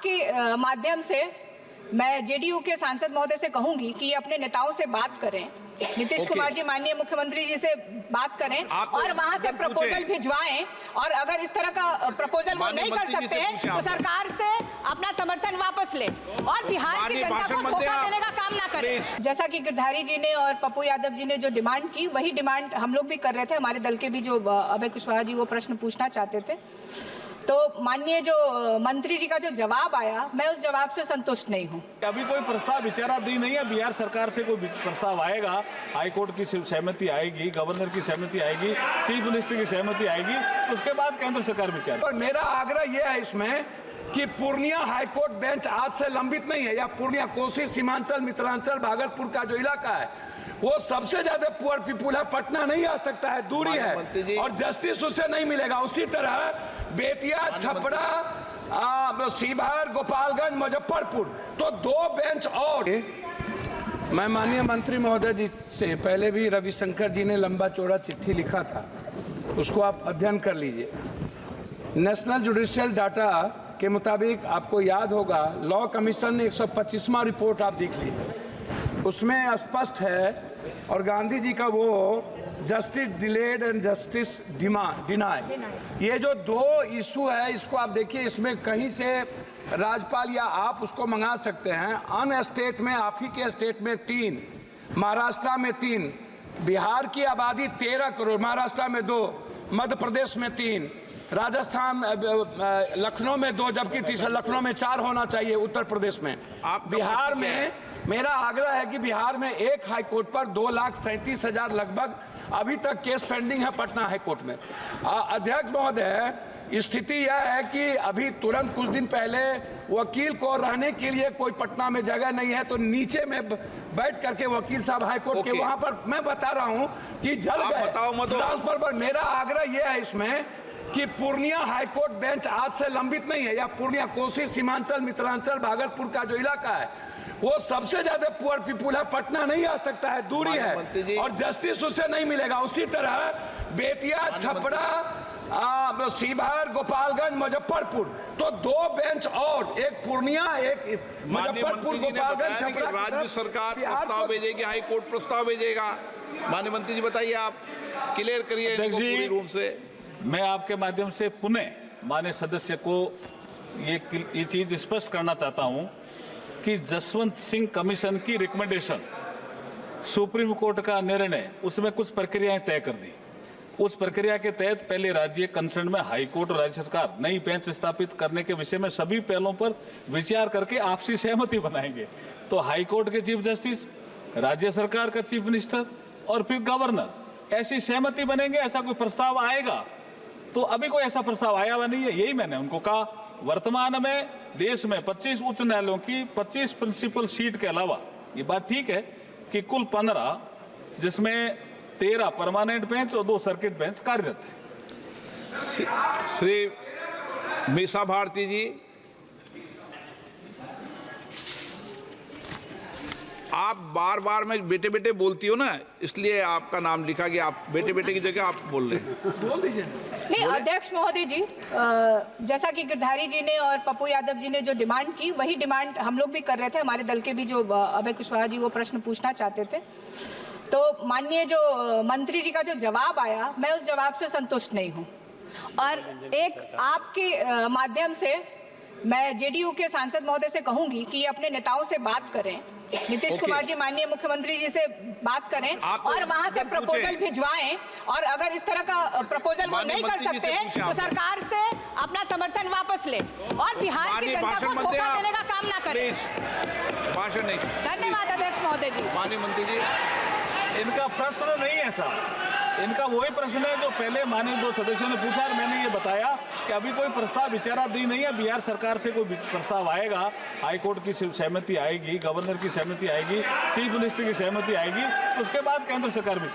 आपके माध्यम से मैं जेडीयू के सांसद महोदय से कहूंगी कि अपने नेताओं से बात करें, नीतीश कुमार जी माननीय मुख्यमंत्री जी से बात करें और वहां से प्रपोजल भिजवाएं। और अगर इस तरह का प्रपोजल वो नहीं कर सकते हैं तो सरकार से अपना समर्थन वापस ले और बिहार की जनता को धोखा देने का काम ना करें। जैसा कि गिरधारी जी ने और पप्पू यादव जी ने जो डिमांड की, वही डिमांड हम लोग भी कर रहे थे। हमारे दल के भी जो अभय कुशवाहा जी वो प्रश्न पूछना चाहते थे, तो माननीय जो मंत्री जी का जो जवाब आया, मैं उस जवाब से संतुष्ट नहीं हूं। अभी कोई प्रस्ताव विचाराधीन नहीं है। बिहार सरकार से कोई प्रस्ताव आएगा, हाईकोर्ट की सहमति आएगी, गवर्नर की सहमति आएगी, चीफ मिनिस्टर की सहमति आएगी, उसके बाद केंद्र सरकार विचार। पर मेरा आग्रह यह है इसमें कि पूर्णिया हाईकोर्ट बेंच आज से लंबित नहीं है, या पूर्णिया, कोसी, सीमांचल, मिथिलांचल, भागलपुर का जो इलाका है वो सबसे ज्यादा पुअर पीपुल है। पटना नहीं आ सकता है, दूरी है और जस्टिस उससे नहीं मिलेगा। उसी तरह बेतिया, छपरा, सीवार, गोपालगंज, मुजफ्फरपुर, तो 2 बेंच और। मैं माननीय मंत्री महोदय जी से पहले भी रविशंकर जी ने लंबा चौड़ा चिट्ठी लिखा था, उसको आप अध्ययन कर लीजिए। नेशनल जुडिशियल डाटा के मुताबिक आपको याद होगा, लॉ कमीशन ने 125वां रिपोर्ट आप देख लीजिए, उसमें स्पष्ट है, और गांधी जी का वो justice delayed and justice deny, ये जो 2 इशू है, इसको आप देखिए, इसमें कहीं से राज्यपाल या आप उसको मंगा सकते हैं। अन्य स्टेट में, आप ही के स्टेट में 3, महाराष्ट्र में 3, बिहार की आबादी 13 करोड़, महाराष्ट्र में 2, मध्य प्रदेश में 3, राजस्थान, लखनऊ में 2, जबकि तीसरा लखनऊ में 4 होना चाहिए, उत्तर प्रदेश में। बिहार में मेरा आग्रह है कि बिहार में एक हाईकोर्ट पर 2,37,000 लगभग अभी तक केस पेंडिंग है पटना हाईकोर्ट में। अध्यक्ष महोदय, स्थिति यह है कि अभी तुरंत कुछ दिन पहले वकील को रहने के लिए कोई पटना में जगह नहीं है, तो नीचे में बैठ करके वकील साहब हाईकोर्ट के वहां पर, मैं बता रहा हूं कि जल गए ट्रांसफर पर। मेरा आग्रह यह है इसमें कि पूर्णिया हाईकोर्ट बेंच आज से लंबित नहीं है, या पूर्णिया, कोसी, सीमांचल, मिथिलांचल, भागलपुर का जो इलाका है वो सबसे ज्यादा पुअर पीपुल है। पटना नहीं आ सकता है, दूरी है और जस्टिस उससे नहीं मिलेगा। उसी तरह बेतिया, छपरा, सीवार, गोपालगंज, मुजफ्फरपुर, तो 2 बेंच और, एक पूर्णिया, एक मुजफ्फरपुर, गोपालगंज, छपरा। राज्य सरकार प्रस्ताव भेजेगी, हाईकोर्ट प्रस्ताव भेजेगा। माननीय मंत्री जी बताइए, आप क्लियर करिए पूरी रूप से। मैं आपके माध्यम से पुनः माननीय सदस्य को ये चीज स्पष्ट करना चाहता हूं कि जसवंत सिंह कमीशन की रिकमेंडेशन, सुप्रीम कोर्ट का निर्णय, उसमें कुछ प्रक्रियाएं तय कर दी। उस प्रक्रिया के तहत पहले राज्य कंसर्न में हाई कोर्ट और राज्य सरकार नई बेंच स्थापित करने के विषय में सभी पहलों पर विचार करके आपसी सहमति बनाएंगे। तो हाई कोर्ट के चीफ जस्टिस, राज्य सरकार का चीफ मिनिस्टर और फिर गवर्नर, ऐसी सहमति बनेंगे। ऐसा कोई प्रस्ताव आएगा, तो अभी कोई ऐसा प्रस्ताव आया हुआ नहीं है। यही मैंने उनको कहा। वर्तमान में देश में 25 उच्च न्यायालयों की 25 प्रिंसिपल सीट के अलावा, ये बात ठीक है कि कुल 15, जिसमें 13 परमानेंट बेंच और 2 सर्किट बेंच कार्यरत है। श्री मीसा भारती जी, आप बार बार में बेटे बेटे बोलती हो ना, इसलिए आपका नाम लिखा कि आप बेटे बेटे की जगह आप बोल रहे हैं। बोल दीजिए। नहीं, अध्यक्ष महोदय जी, जैसा कि गिरधारी जी ने और पप्पू यादव जी ने जो डिमांड की, वही डिमांड हम लोग भी कर रहे थे। हमारे दल के भी जो अभय कुशवाहा जी वो प्रश्न पूछना चाहते थे, तो माननीय जो मंत्री जी का जो जवाब आया, मैं उस जवाब से संतुष्ट नहीं हूं। और एक आपके माध्यम से मैं जेडीयू के सांसद महोदय से कहूंगी कि अपने नेताओं से बात करें, नीतीश कुमार जी माननीय मुख्यमंत्री जी से बात करें और वहां से प्रपोजल भिजवाएं। और अगर इस तरह का प्रपोजल वो नहीं कर सकते हैं तो सरकार से अपना समर्थन वापस ले और बिहार की जनता को धोखा देने का काम ना करें। भाषण नहीं। धन्यवाद अध्यक्ष महोदय जी। माननीय मंत्री जी, इनका प्रश्न नहीं है साहब, इनका वही प्रश्न है जो पहले माननीय 2 सदस्यों ने पूछा और मैंने ये बताया कि अभी कोई प्रस्ताव विचाराधीन नहीं है। बिहार सरकार से कोई प्रस्ताव आएगा, हाईकोर्ट की सहमति आएगी, गवर्नर की सहमति आएगी, चीफ मिनिस्टर की सहमति आएगी, उसके बाद केंद्र सरकार विचार